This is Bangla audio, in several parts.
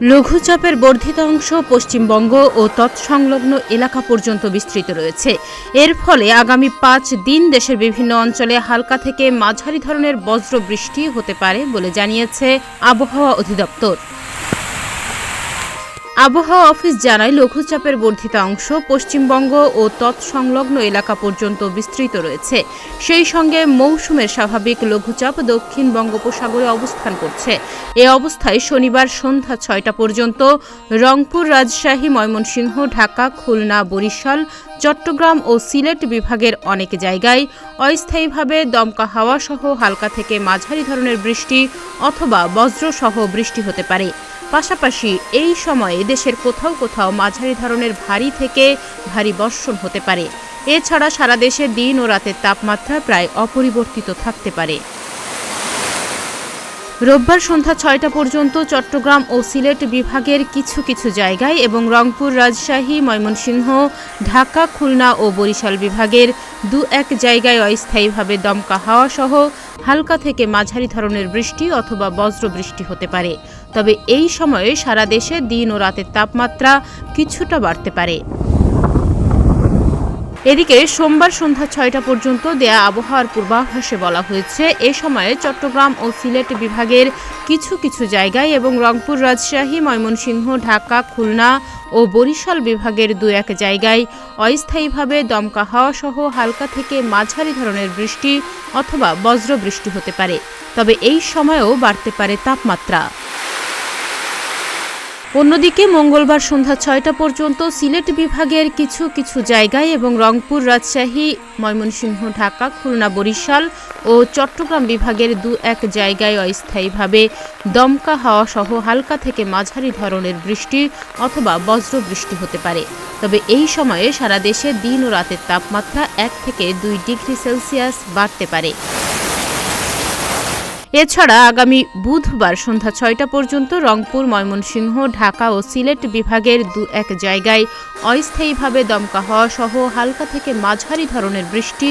লঘুচাপের বর্ধিত অংশ পশ্চিমবঙ্গ ও তৎসংলগ্ন এলাকা পর্যন্ত বিস্তৃত রয়েছে। এর ফলে আগামী 5 দিন দেশের বিভিন্ন অঞ্চলে হালকা থেকে মাঝারি ধরনের বজ্রবৃষ্টি হতে পারে বলে জানিয়েছে আবহাওয়া অধিদপ্তর। আবহাওয়া অফিস জানায়, লঘুচাপের বর্ধিত অংশ পশ্চিমবঙ্গ ও তৎসংলগ্ন এলাকা পর্যন্ত বিস্তৃত রয়েছে। সেই সঙ্গে মৌসুমের স্বাভাবিক লঘুচাপ দক্ষিণ বঙ্গোপসাগরে অবস্থান করছে। এ অবস্থায় শনিবার সন্ধ্যা 6টা পর্যন্ত রংপুর, রাজশাহী, ময়মনসিংহ, ঢাকা, খুলনা, বরিশাল, চট্টগ্রাম ও সিলেট বিভাগের অনেক জায়গায় অস্থায়ীভাবে দমকা হাওয়া সহ হালকা থেকে মাঝারি ধরনের বৃষ্টি অথবা বজ্রসহ বৃষ্টি হতে পারে। পাশাপাশি এই সময়ে দেশের কোথাও কোথাও মাঝারি ধরনের ভারী থেকে ভারী বর্ষণ হতে পারে। এছাড়া সারা দেশে দিন ও রাতের তাপমাত্রা প্রায় অপরিবর্তিত থাকতে পারে। রোববার সন্ধ্যা 6টা পর্যন্ত চট্টগ্রাম ও সিলেট বিভাগের কিছু কিছু জায়গায় এবং রংপুর, রাজশাহী, ময়মনসিংহ, ঢাকা, খুলনা ও বরিশাল বিভাগের 2-1 জায়গায় অস্থায়ীভাবে দমকা হাওয়া সহ হালকা থেকে মাঝারি ধরনের বৃষ্টি অথবা বজ্রবৃষ্টি হতে পারে। তবে এই সময়ে সারা দেশে দিন ও রাতের তাপমাত্রা কিছুটা বাড়তে পারে। এদিকে সোমবার সন্ধ্যা 6টা পর্যন্ত দেয়া আবহাওয়ার পূর্বাভাসে বলা হয়েছে, এ সময়ে চট্টগ্রাম ও সিলেট বিভাগের কিছু কিছু জায়গায় এবং রংপুর, রাজশাহী, ময়মনসিংহ, ঢাকা, খুলনা ও বরিশাল বিভাগের 2-1 জায়গায় অস্থায়ীভাবে দমকা হাওয়া সহ হালকা থেকে মাঝারি ধরনের বৃষ্টি অথবা বজ্রবৃষ্টি হতে পারে। তবে এই সময়েও বাড়তে পারে তাপমাত্রা। অন্যদিকে মঙ্গলবার সন্ধ্যা 6টা পর্যন্ত সিলেট বিভাগের কিছু কিছু জায়গায় এবং রংপুর, রাজশাহী, ময়মনসিংহ, ঢাকা, খুলনা, বরিশাল ও চট্টগ্রাম বিভাগের 2-1 জায়গায় অস্থায়ীভাবে দমকা হাওয়া সহ হালকা থেকে মাঝারি ধরনের বৃষ্টি অথবা বজ্রবৃষ্টি হতে পারে। তবে এই সময়ে সারা দেশে দিন ও রাতের তাপমাত্রা 1 থেকে 2 ডিগ্রি সেলসিয়াস বাড়তে পারে। এছাড়া আগামী বুধবার সন্ধ্যা 6টা পর্যন্ত রংপুর, ময়মনসিংহ, ঢাকা ও সিলেট বিভাগের 2-1 জায়গায় অস্থায়ীভাবে দমকা হাওয়া সহ হালকা থেকে মাঝারি ধরনের বৃষ্টি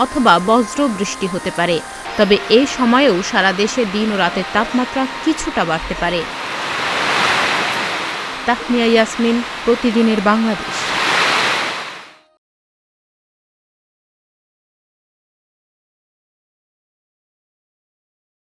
অথবা বজ্রবৃষ্টি হতে পারে। তবে এই সময়েও সারা দেশে দিন ও রাতের তাপমাত্রা কিছুটা বাড়তে পারে। তাহমিয়া ইয়াসমিন, প্রতিদিনের বাংলাদেশ।